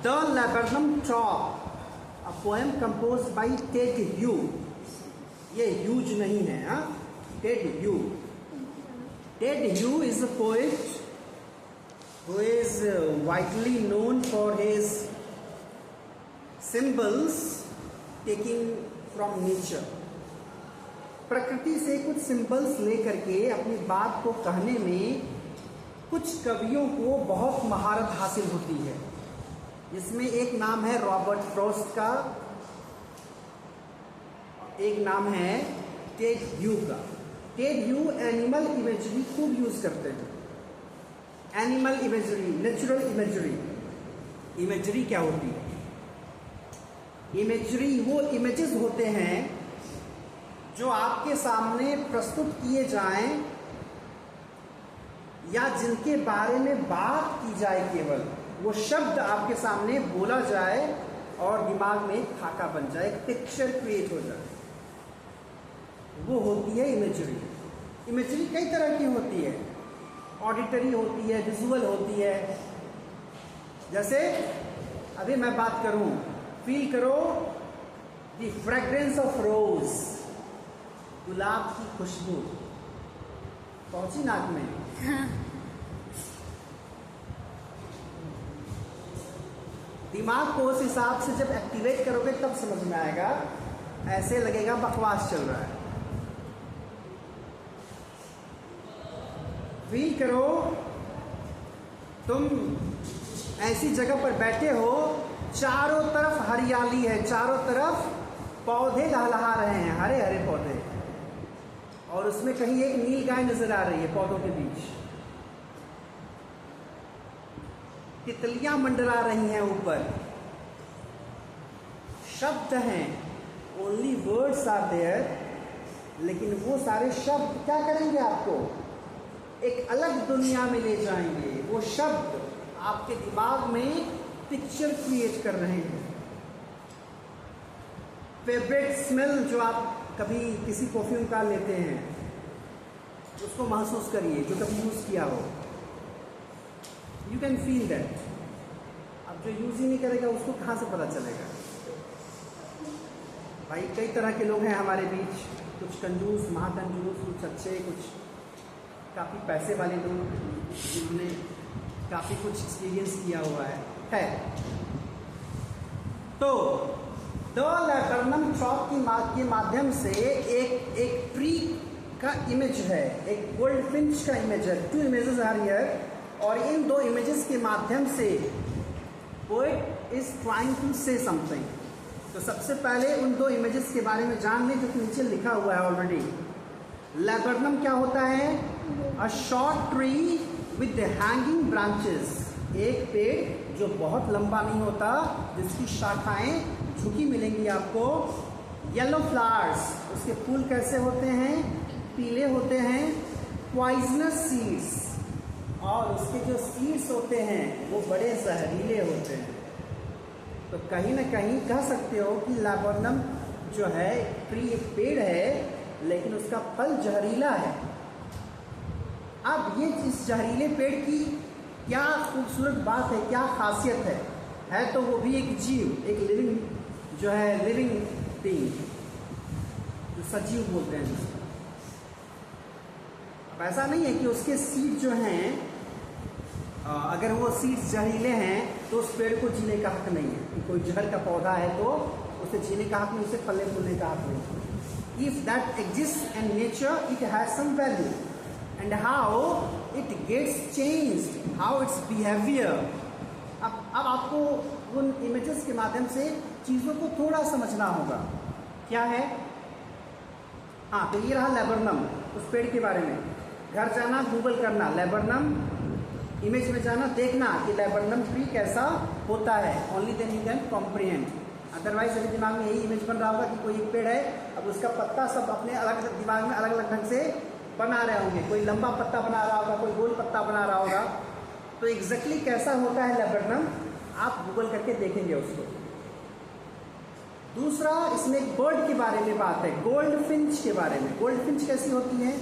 The laburnum chalk, a poem compose by Ted Hugh. ये Hughes नहीं है, हाँ, Ted Hugh. Ted Hugh is a poet who is widely known for his symbols taking from nature। प्रकृति से कुछ symbols लेकर के अपनी बात को कहने में कुछ कवियों को बहुत महारत हासिल होती है। इसमें एक नाम है रॉबर्ट फ्रॉस्ट का, एक नाम है टेड ह्यू का। टेड ह्यू एनिमल इमेजरी खूब यूज करते हैं। Animal imagery, natural imagery. Imagery क्या होती है? इमेजरी वो इमेजेस होते हैं जो आपके सामने प्रस्तुत किए जाएं या जिनके बारे में बात की जाए, केवल वो शब्द आपके सामने बोला जाए और दिमाग में एक खाका बन जाए, एक पिक्चर क्रिएट हो जाए, वो होती है इमेजरी। इमेजरी कई तरह की होती है, ऑडिटरी होती है, विजुअल होती है। जैसे अभी मैं बात करूं, फील करो द फ्रेग्रेंस ऑफ रोज, गुलाब की खुशबू पहुंची नाक में। दिमाग को उस हिसाब से जब एक्टिवेट करोगे तब समझ में आएगा, ऐसे लगेगा बकवास चल रहा है। फील करो तुम ऐसी जगह पर बैठे हो, चारों तरफ हरियाली है, चारों तरफ पौधे लहलहा रहे हैं, हरे हरे पौधे, और उसमें कहीं एक नील गाय नजर आ रही है पौधों के बीच। तितलियां मंडरा रही हैं ऊपर, शब्द हैं, ओनली वर्ड्स आर देयर, लेकिन वो सारे शब्द क्या करेंगे? आपको एक अलग दुनिया में ले जाएंगे। वो शब्द आपके दिमाग में पिक्चर क्रिएट कर रहे हैं। फेवरेट स्मेल जो आप कभी किसी परफ्यूम का लेते हैं, उसको महसूस करिए, जो कभी यूज किया हो। You can feel that. अब जो यूज ही नहीं करेगा उसको कहाँ से पता चलेगा? भाई कई तरह के लोग हैं हमारे बीच, कुछ कंजूस, महाकंजूस, कुछ अच्छे, कुछ काफ़ी पैसे वाले लोग जिन्होंने काफ़ी कुछ एक्सपीरियंस किया हुआ है। तो द लैबरनम चॉक के माध्यम से एक ट्री का इमेज है, एक गोल्ड फिंच का इमेज है। 2 इमेजेस आर हियर, और इन 2 इमेजेस के माध्यम से poet is trying to say something. तो सबसे पहले उन 2 इमेजेस के बारे में जान लें जो कि नीचे लिखा हुआ है ऑलरेडी। लैबरनम क्या होता है? A short tree with hanging branches, एक पेड़ जो बहुत लंबा नहीं होता, जिसकी शाखाएं झुकी मिलेंगी आपको। येलो फ्लावर्स, उसके फूल कैसे होते हैं? पीले होते हैं। पॉइजनस सीड्स, और उसके जो सीड्स होते हैं वो बड़े जहरीले होते हैं। तो कहीं ना कहीं कह सकते हो कि लैबरनम जो है ट्री, एक पेड़ है, लेकिन उसका फल जहरीला है। अब ये इस जहरीले पेड़ की क्या खूबसूरत बात है, क्या खासियत है तो वो भी एक जीव, एक लिविंग जो है, लिविंग बीइंग, जो सजीव बोलते हैं जिसको। अब ऐसा नहीं है कि उसके सीड जो हैं, अगर वो सीड्स जहरीले हैं तो उस पेड़ को जीने का हक नहीं है। कोई जहर का पौधा है तो उसे जीने का हक नहीं, उसे फलने फूलने का हक नहीं। If that exists in nature, it has some value, and how it gets changed, how its behavior। अब आपको उन इमेजेस के माध्यम से चीज़ों को थोड़ा समझना होगा। क्या है? हाँ, तो ये रहा लैबरनम, उस पेड़ के बारे में। घर जाना, गूगल करना, लैबरनम इमेज में जाना, देखना कि लैबरनम ट्री कैसा होता है। Only then you can comprehend. Otherwise अभी दिमाग में यही इमेज बन रहा होगा कि कोई एक पेड़ है, अब उसका पत्ता सब अपने अलग दिमाग में अलग अलग ढंग से बना रहे होंगे। कोई लंबा पत्ता बना रहा होगा, कोई गोल पत्ता बना रहा होगा। तो एग्जैक्टली कैसा होता है लैबरनम, आप गूगल करके देखेंगे उसको। दूसरा, इसमें एक बर्ड के बारे में बात है, गोल्ड फिंच के बारे में। गोल्ड फिंच कैसी होती है?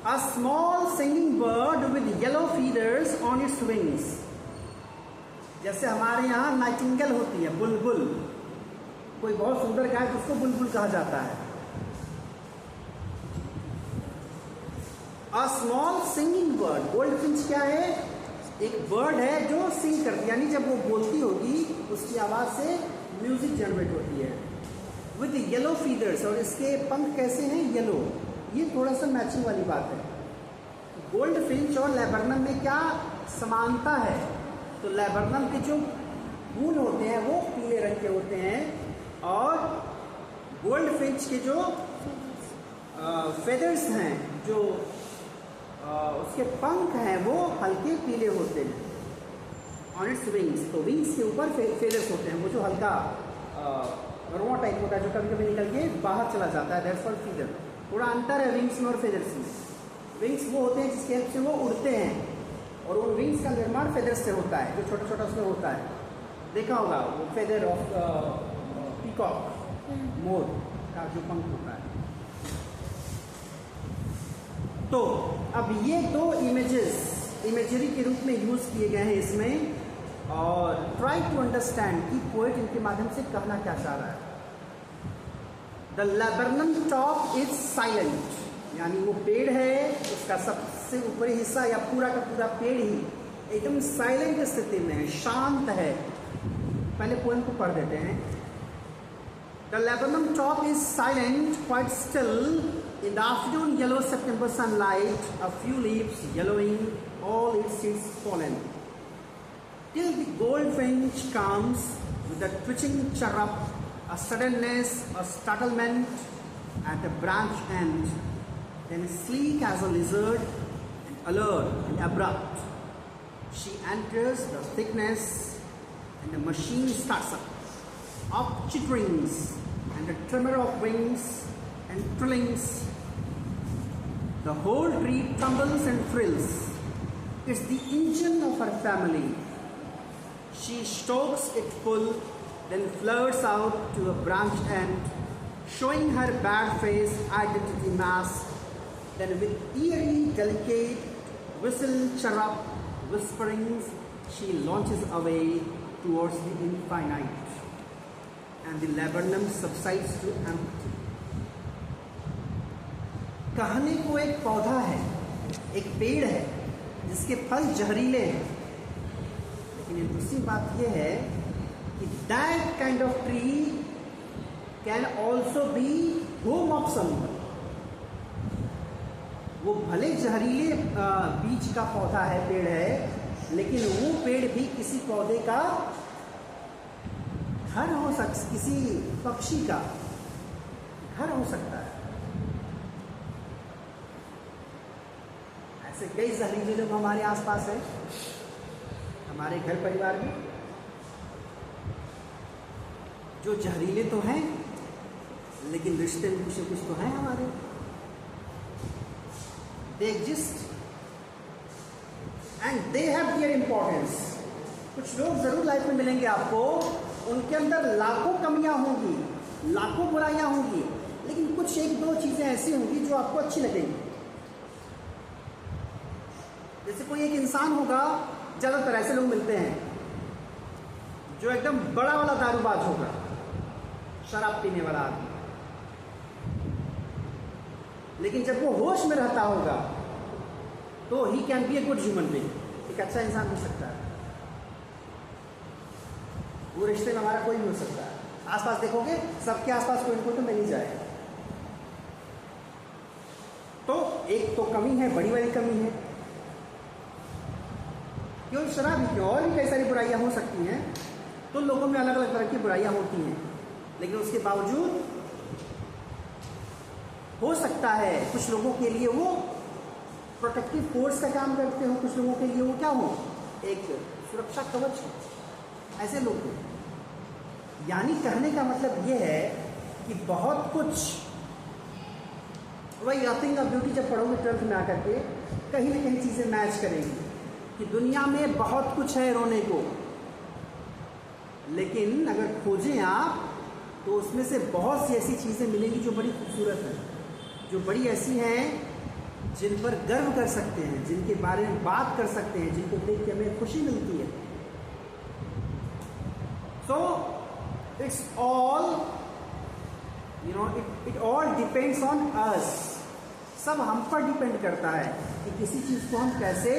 A small singing bird with yellow feathers on its wings. जैसे हमारे यहाँ नाइटिंगेल होती है, बुलबुल। कोई बहुत सुंदर गाय तो उसको बुलबुल कहा जाता है। A small singing bird, gold Finch क्या है? एक बर्ड है जो सिंग करती है, यानी जब वो बोलती होगी उसकी आवाज से म्यूजिक जनरेट होती है। विद येलो फीदर्स, और इसके पंख कैसे हैं? येलो। ये थोड़ा सा मैचिंग वाली बात है। गोल्ड फिंच और लैबर्नम में क्या समानता है? तो लैबर्नम के जो फूल होते हैं वो पीले रंग के होते हैं, और गोल्ड फिंच के जो फेदर्स हैं, जो उसके पंख हैं, वो हल्के पीले होते हैं। ऑन इट्स विंग्स, तो विंग्स के ऊपर फेदर्स होते हैं, वो जो हल्का रोआ टाइप होता है जो कभी कभी निकल के बाहर चला जाता है, दैट्स कॉल्ड फीदर। थोड़ा अंतर है विंग्स में और फेदर्स में। विंग्स वो होते हैं जिसके हेल्प से वो उड़ते हैं, और उन विंग्स का निर्माण फेदर्स से होता है, जो छोटा छोटा उसमें होता है। देखा होगा वो फेदर ऑफ पीकॉक, मोर का जो पंख होता है। तो अब ये दो इमेजरी के रूप में यूज किए गए हैं इसमें, और ट्राई टू अंडरस्टैंड कि पोएट इनके माध्यम से कहना क्या चाह रहा है। The laburnum top is silent, यानी वो पेड़ है, उसका सबसे ऊपरी हिस्सा या पूरा का पूरा पेड़ ही एकदम साइलेंट स्थिति में है, शांत है। पहले पोएम को पढ़ देते हैं। The laburnum top is silent, quite still in the afternoon yellow September sunlight, a few leaves yellowing, all its seeds fallen, till the goldfinch comes with a twitching chirrup, a suddenness, a startlement at the branch end, then sleek as a lizard and alert and abrupt, she enters the thickness and the machine starts up chitterings and the tremor of wings and trillings. The whole tree trembles and thrills. It's the engine of her family. She strokes it full, then flirts out to a branch end, showing her bad face identity mask. Then with eerie, delicate whistle chirrup whisperings, she launches away towards the infinite, and the laburnum subsides to empty. कहने को एक पौधा है, एक पेड़ है जिसके फल जहरीले हैं, लेकिन एक दूसरी बात यह है कि that kind of tree can also be home of someone. वो भले जहरीले बीज का पौधा है, पेड़ है, लेकिन वो पेड़ भी किसी पौधे का घर हो सकता, किसी पक्षी का घर हो सकता है। ऐसे कई जहरीले लोग हमारे आसपास हैं, हमारे घर परिवार में, जो जहरीले तो हैं लेकिन रिश्ते में कुछ तो हैं हमारे। They exist and they have their importance. कुछ लोग जरूर लाइफ में मिलेंगे आपको, उनके अंदर लाखों कमियां होंगी, लाखों बुराइयां होंगी, लेकिन कुछ एक दो चीजें ऐसी होंगी जो आपको अच्छी लगेंगी। जैसे कोई एक इंसान होगा, ज्यादातर ऐसे लोग मिलते हैं जो एकदम बड़ा वाला दारूबाज होगा, शराब पीने वाला आदमी, लेकिन जब वो होश में रहता होगा तो he can be a good human being, एक अच्छा इंसान हो सकता है। वो रिश्ते में हमारा कोई भी हो सकता है। आसपास देखोगे, सबके आसपास कोई ना कोई तो मिल ही जाएगा। तो एक तो कमी है, बड़ी वाली कमी है। क्यों शराब ही क्यों, और भी कई सारी बुराइयां हो सकती हैं। तो लोगों में अलग अलग तरह की बुराइयां होती हैं, लेकिन उसके बावजूद हो सकता है कुछ लोगों के लिए वो प्रोटेक्टिव फोर्स का काम करते हो, कुछ लोगों के लिए वो क्या हो, एक सुरक्षा कवच हो। ऐसे लोग हो। यानी कहने का मतलब ये है कि बहुत कुछ, वही नथिंग ऑफ ब्यूटी जब पढ़ोगे 12th में आकर के, कहीं ना कहीं चीज़ें मैच करेंगी कि दुनिया में बहुत कुछ है रोने को, लेकिन अगर खोजें आप तो उसमें से बहुत सी ऐसी चीज़ें मिलेंगी जो बड़ी खूबसूरत हैं, जो बड़ी ऐसी हैं जिन पर गर्व कर सकते हैं, जिनके बारे में बात कर सकते हैं, जिनको देख के हमें खुशी मिलती है। So it's all, you know, it all depends on us. सब हम पर डिपेंड करता है कि किसी चीज को हम कैसे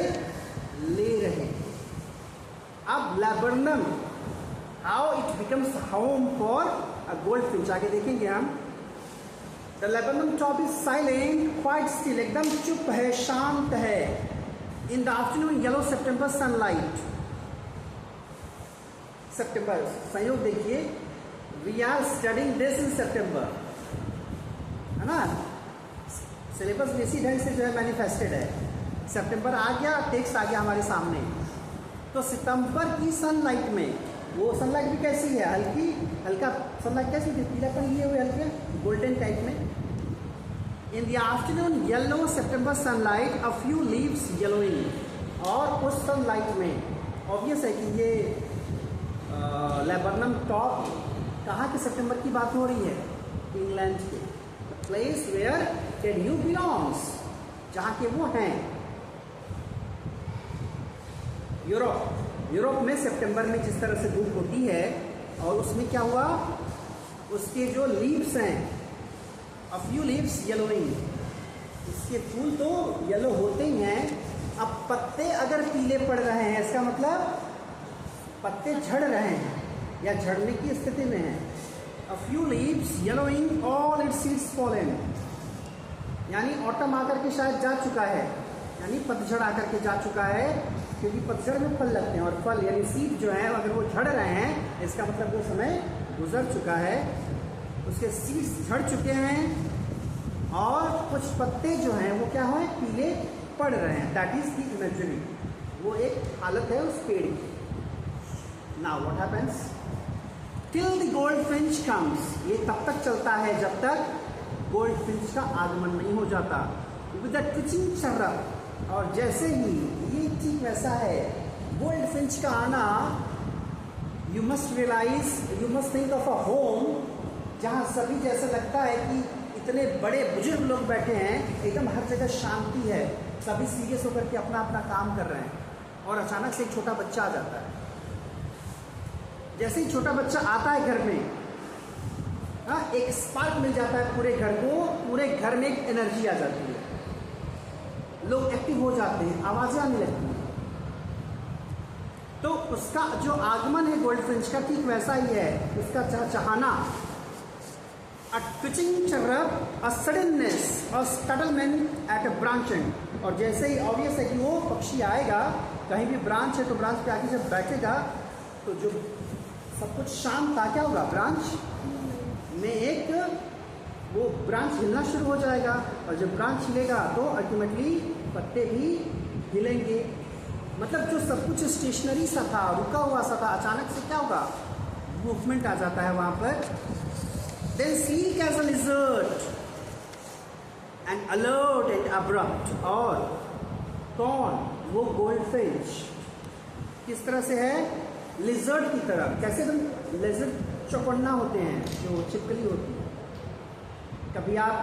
ले रहे हैं. अब laburnum, how it becomes home for a goldfish, आगे देखेंगे हम. The laburnum top is silent, quite still, एकदम चुप है, शांत है. In the afternoon yellow September sunlight, सितंबर संयोग देखिए, we are studying this in September, है ना. सिलेबस में इसी ढंग से जो है मैनिफेस्टेड है. सितंबर आ गया, टेक्स्ट आ गया हमारे सामने. तो सितंबर की सनलाइट में, वो सनलाइट भी कैसी है, हल्की, हल्का सनलाइट कैसी है, पीलापन लिए हुए हल्के गोल्डन टाइप में. इन the afternoon yellow September sunlight, a few leaves yellowing, और उस सनलाइट में ऑब्वियस है कि ये लैबर्नम टॉप कहाँ के सितंबर की बात हो रही है, इंग्लैंड के. Place where ted you belongs, जहाँ के वो हैं. यूरोप में सितंबर में जिस तरह से धूप होती है, और उसमें क्या हुआ, उसके जो लीव्स हैं, अ फ्यू लीव्स येलोइंग, इसके फूल तो येलो होते ही हैं. अब पत्ते अगर पीले पड़ रहे हैं, इसका मतलब पत्ते झड़ रहे हैं या झड़ने की स्थिति में हैं. A few leaves yellowing, all it's seeds fallen, यानी ऑटम आकर के शायद जा चुका है, यानी पतझड़ आकर के जा चुका है, क्योंकि पतझड़ में फल लगते हैं, और फल यानी सीड जो है अगर वो झड़ रहे हैं, इसका मतलब वो समय गुजर चुका है, उसके सीड्स झड़ चुके हैं, और कुछ पत्ते जो हैं वो क्या है, पीले पड़ रहे हैं. दैट इज द इमेजरी, वो एक हालत है उस पेड़ की. Now what happens, till the goldfinch comes, ये तब तक चलता है जब तक गोल्डफिंच का आगमन नहीं हो जाता. विद द ट्विचिंग चर्रप, और जैसे ही ये ठीक वैसा है, गोल्डफिंच का आना, you must realise, you must think of a home जहाँ सभी जैसे लगता है कि इतने बड़े बुजुर्ग लोग बैठे हैं, एकदम हर जगह शांति है, सभी सीरियस होकर के अपना अपना काम कर रहे हैं, और अचानक से एक छोटा बच्चा आ जाता है. जैसे ही छोटा बच्चा आता है घर में, हाँ, एक स्पार्क मिल जाता है पूरे घर को, पूरे घर में एक एनर्जी आ जाती है, लोग एक्टिव हो जाते हैं, आवाजें आने लगती हैं. तो उसका जो आगमन है गोल्डफिंच का, ठीक वैसा ही है, उसका चहचहाना. A twitching chirrup, a suddenness, a settlement at a branch end, और जैसे ही ऑब्वियस है कि वो पक्षी आएगा, कहीं भी ब्रांच है तो ब्रांच पे आके जब बैठेगा, तो जो सब कुछ शांत था, क्या होगा, ब्रांच में एक वो ब्रांच हिलना शुरू हो जाएगा, और जब ब्रांच हिलेगा तो अल्टीमेटली पत्ते भी हिलेंगे. मतलब जो सब कुछ स्टेशनरी सा था, रुका हुआ सा था, अचानक से क्या होगा, मूवमेंट आ जाता है वहां पर. Then sleek as a lizard and alert and abrupt, और कौन, वो गोल्डफिंच किस तरह से है, लिजर्ड की तरह. कैसे, तुम लिजर्ड चौकन्ना होते हैं, जो छिपकली होती है. कभी आप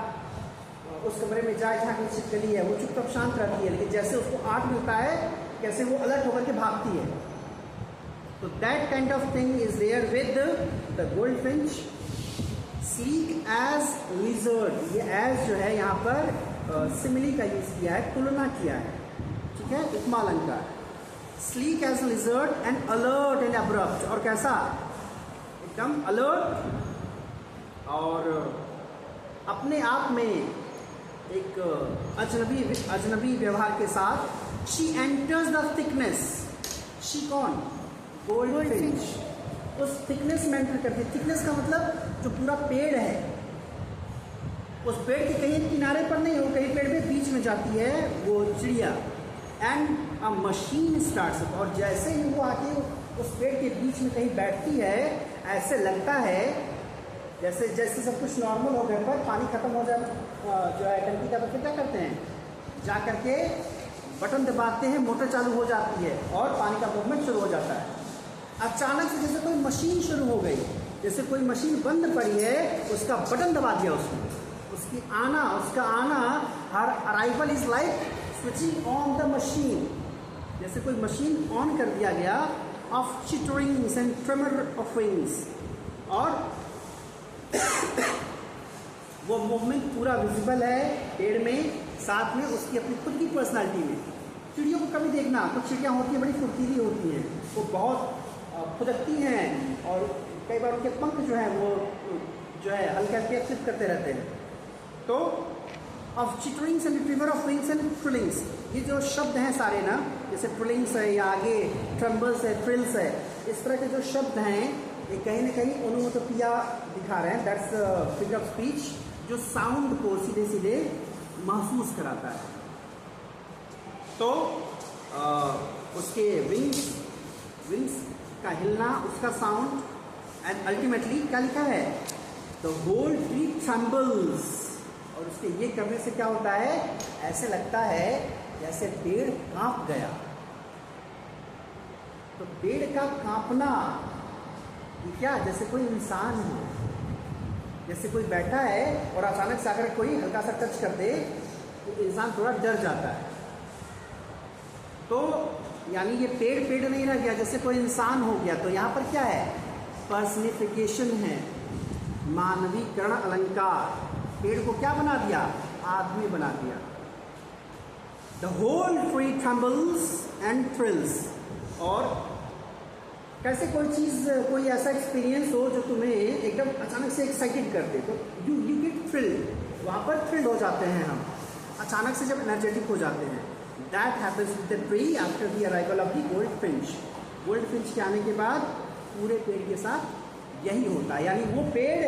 उस कमरे में जाए जहाँ की छिपकली है, वो चुपचाप शांत रहती है, लेकिन जैसे उसको आग मिलता है, कैसे वो अलर्ट होकर के भागती है. तो that kind of thing is there with the goldfinch. Sleek as lizard, ये एज जो है यहाँ पर सिमिली का यूज किया है, तुलना किया है, ठीक है, उपमा अलंकार. Sleek as lizard and alert and abrupt, और कैसा, एकदम अलर्ट, और अपने आप में एक अजनबी व्यवहार के साथ. She enters the thickness, she कौन, गोल्डफिंच, उस थिकनेस में एंटर करती है. थिकनेस का मतलब जो पूरा पेड़ है, उस पेड़ के कहीं किनारे पर नहीं हो, कहीं पेड़ में बीच में जाती है वो चिड़िया. एंड अ मशीन स्टार्ट्स, और जैसे ही वो आके उस पेड़ के बीच में कहीं बैठती है, ऐसे लगता है जैसे जैसे सब कुछ नॉर्मल हो, घर पर पानी खत्म हो जाए जो है टंकी का, तो फिर क्या करते हैं, जा करके बटन दबाते हैं, मोटर चालू हो जाती है, और पानी का मूवमेंट शुरू हो जाता है. अचानक से जैसे कोई मशीन शुरू हो गई, जैसे कोई मशीन बंद पड़ी है, उसका बटन दबा दिया उसने, उसका आना, हर arrival is like switching on the machine. जैसे कोई मशीन ऑन कर दिया गया, of chitterings and tremor of wings. और वो मूवमेंट पूरा विजिबल है पेड़ में, साथ में उसकी अपनी खुद की पर्सनालिटी में। चिड़ियों को कभी देखना, कुछ चिड़ियाँ होती हैं बड़ी फुर्तीली होती हैं, वो बहुत फुदकती हैं और कई बार उनके पंख जो हैं वो जो है हल्के हल्के फ्लिप करते रहते हैं। तो of चिटरिंग्स and retriever of wings and trillings, ये जो शब्द हैं सारे ना, जैसे ट्रिलिंग्स है या आगे ट्रम्बल्स है, ट्रिल्स है, इस तरह के जो शब्द हैं ये कहीं ना कहीं ओनोमोटोपिया दिखा रहे हैं। दैट्स फिगर ऑफ स्पीच, जो साउंड को सीधे सीधे महसूस कराता है। तो उसके विंग्स का हिलना, उसका साउंड, एंड अल्टीमेटली क्या लिखा है, द होल ट्री ट्रम्बल्स। और उसके ये करने से क्या होता है, ऐसे लगता है जैसे पेड़ कांप गया। तो पेड़ का कांपना क्या, जैसे कोई इंसान हो, जैसे कोई बैठा है और अचानक से अगर कोई हल्का सा टच कर दे तो इंसान थोड़ा डर जाता है। तो यानी ये पेड़ नहीं रह गया, जैसे कोई इंसान हो गया। तो यहाँ पर क्या है, पर्सनिफिकेशन है, मानवीकरण अलंकार। पेड़ को क्या बना दिया, आदमी बना दिया। The whole tree trembles and thrills. और कैसे कोई चीज़, कोई ऐसा एक्सपीरियंस हो जो तुम्हें एकदम अचानक से एक्साइटेड कर दे, तो यू गेट थ्रिल्ड, वहाँ पर थ्रिल्ड हो जाते हैं हम, अचानक से जब एनर्जेटिक हो जाते हैं। That happens with the tree after the arrival of the gold Finch. Gold Finch के आने के बाद पूरे पेड़ के साथ यही होता है। यानी वो पेड़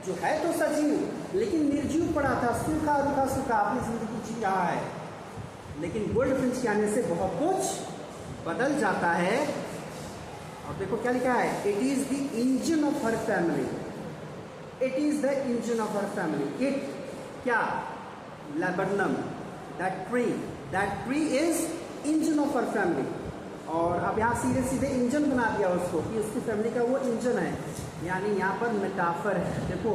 जो है तो सजीव लेकिन निर्जीव पड़ा था, सूखा रूखा सूखा अपनी जिंदगी जी रहा है, लेकिन गोल्ड फिंच के आने से बहुत कुछ बदल जाता है। और देखो क्या लिखा है, it is the engine of her family. It is the engine of her family. It क्या, laburnum, that tree is engine of her family. और अब यहाँ सीधे सीधे इंजन बना दिया उसको कि उसकी फैमिली का वो इंजन है। यानी यहाँ पर मेटाफर है। देखो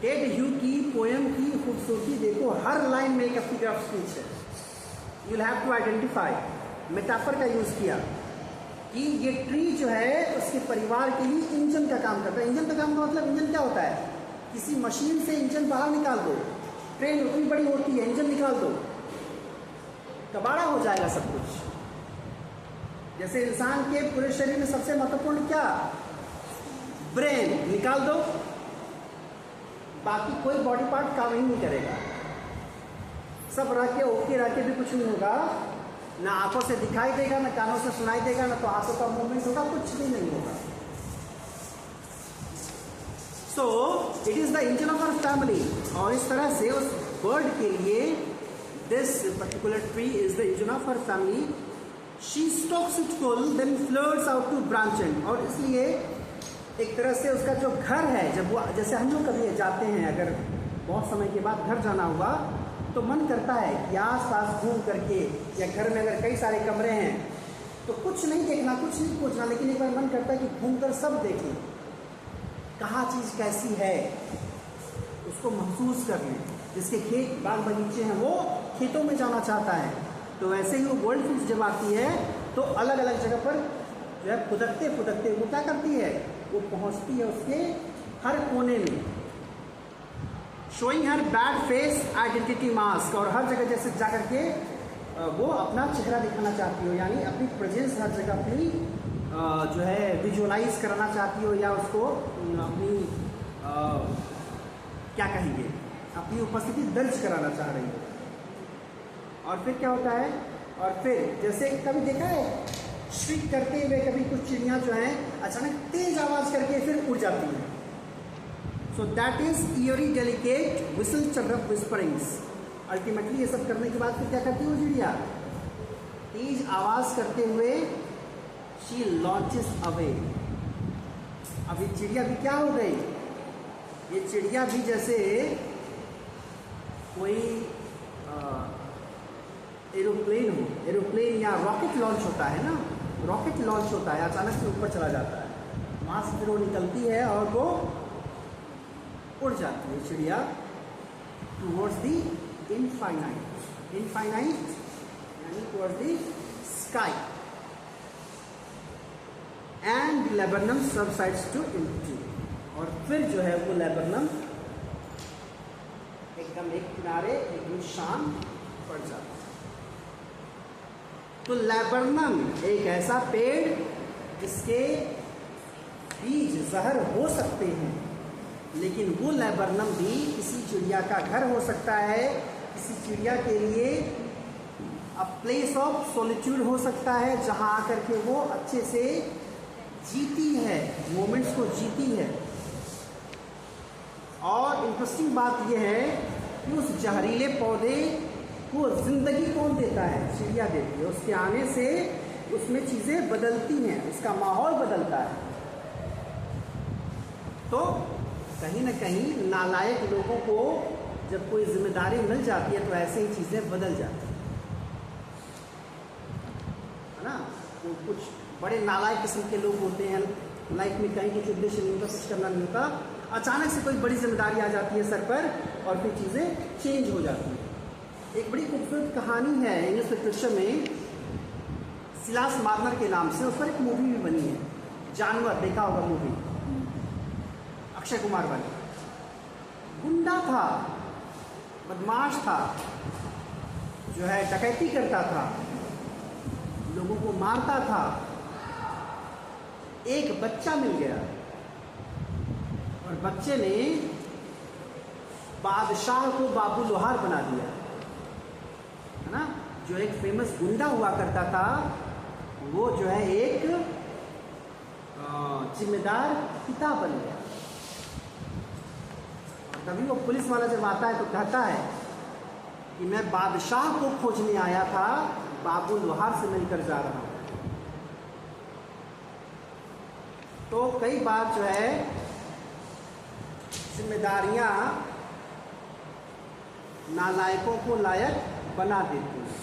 टेड ह्यू की पोएम की खूबसूरती देखो, हर लाइन में एक फिगर ऑफ स्पीच है। You will have to identify, metaphor का यूज किया कि ये ट्री जो है उसके परिवार के लिए इंजन का काम करता है। इंजन का काम का मतलब, इंजन क्या होता है, किसी मशीन से इंजन बाहर निकाल दो, ट्रेन उतनी बड़ी होती है, इंजन निकाल दो, कबाड़ा हो जाएगा सब कुछ। जैसे इंसान के पूरे शरीर में सबसे महत्वपूर्ण क्या, ब्रेन, निकाल दो, बाकी कोई बॉडी पार्ट काम ही नहीं करेगा। सब रह के ओके रह के भी कुछ नहीं होगा, ना आंखों से दिखाई देगा, ना कानों से सुनाई देगा, ना तो हाथों का मूवमेंट होगा, कुछ भी नहीं होगा। So it is the engine of our family. और इस तरह से उस बर्ड के लिए this particular tree is the engine of our family. She stalks it full then floats out to branching. और इसलिए एक तरह से उसका जो घर है, जब वो, जैसे हम लोग कभी जाते हैं, अगर बहुत समय के बाद घर जाना हुआ तो मन करता है कि आस पास घूम करके, या घर में अगर कई सारे कमरे हैं तो कुछ नहीं देखना, कुछ नहीं पूछना, लेकिन एक बार मन करता है कि घूमकर सब देखें, कहाँ चीज़ कैसी है, उसको महसूस कर लें। जिसके खेत बाग बगीचे हैं वो खेतों में जाना चाहता है। तो वैसे ही वो गोल्ड फिश जब आती है तो अलग अलग जगह पर जो है फुदकते फुदकते वो क्या करती है, वो पहुंचती है उसके हर कोने में। शोइंग हर बैड फेस आइडेंटिटी मास्क। और हर जगह जैसे जा करके वो अपना चेहरा दिखाना चाहती हो, यानी अपनी प्रेजेंस हर जगह अपनी जो है विजुअलाइज कराना चाहती हो, या उसको अपनी क्या कहेंगे, अपनी उपस्थिति दर्ज कराना चाह रही हो। और फिर क्या होता है, और फिर जैसे कभी देखा है श्रीक करते हुए कभी कुछ चिड़ियाँ जो हैं अचानक तेज आवाज करके फिर उड़ जाती हैं। So that is eerie delicate whistle chirrup whisperings. Ultimately ये सब करने के बाद फिर क्या करती है वो चिड़िया, तेज आवाज करते हुए शी लॉन्चेस अवे। अब ये चिड़िया भी क्या हो गई, ये चिड़िया भी जैसे कोई एरोप्लेन हो, एरोप्लेन या रॉकेट लॉन्च होता है ना, रॉकेट लॉन्च होता है, अचानक से ऊपर चला जाता है, वहाँ से फिर वो निकलती है और वो उड़ जाती है चिड़िया टूवर्ड्स दी इनफाइनाइट, इनफाइनाइट यानी towards the sky. And laburnum subsides to empty, और फिर जो है वो लेबरनम एकदम एक किनारे एकदम शांत पड़ जाता है। तो लेबरनम एक ऐसा पेड़ जिसके बीज जहर हो सकते हैं, लेकिन वो लेबरनम भी किसी चिड़िया का घर हो सकता है, किसी चिड़िया के लिए अ प्लेस ऑफ सॉलिट्यूड हो सकता है, जहाँ आकर के वो अच्छे से जीती है, मोमेंट्स को जीती है। और इंटरेस्टिंग बात यह है कि उस जहरीले पौधे को जिंदगी कौन देता है? चिड़िया देती है। उसके आने से उसमें चीज़ें बदलती हैं, उसका माहौल बदलता है। तो कहीं ना कहीं नालायक लोगों को जब कोई जिम्मेदारी मिल जाती है तो ऐसे ही चीज़ें बदल जाती है ना। तो कुछ बड़े नालायक किस्म के लोग होते हैं, लाइफ में कहीं कुछ उद्देश्य नहीं होता, कुछ करना नहीं होता, अचानक से कोई बड़ी जिम्मेदारी आ जाती है सर पर और फिर चीज़ें चेंज हो जाती हैं। एक बड़ी खूबसूरत कहानी है इंग्लिश लिटरेचर में, सिलास मार्नर के नाम से, उस पर एक मूवी भी बनी है, जानवर, देखा होगा मूवी, अक्षय कुमार वाली। गुंडा था, बदमाश था, जो है डकैती करता था, लोगों को मारता था। एक बच्चा मिल गया और बच्चे ने बादशाह को बाबू लोहार बना दिया, है ना। जो एक फेमस गुंडा हुआ करता था वो जो है एक जिम्मेदार पिता बन गया। और कभी वो पुलिस वाला जब आता है तो कहता है कि मैं बादशाह को खोजने आया था, बाबू लोहार से मिलकर जा रहा हूं। तो कई बार जो है जिम्मेदारियां नालायकों को लायक बना देती हैं।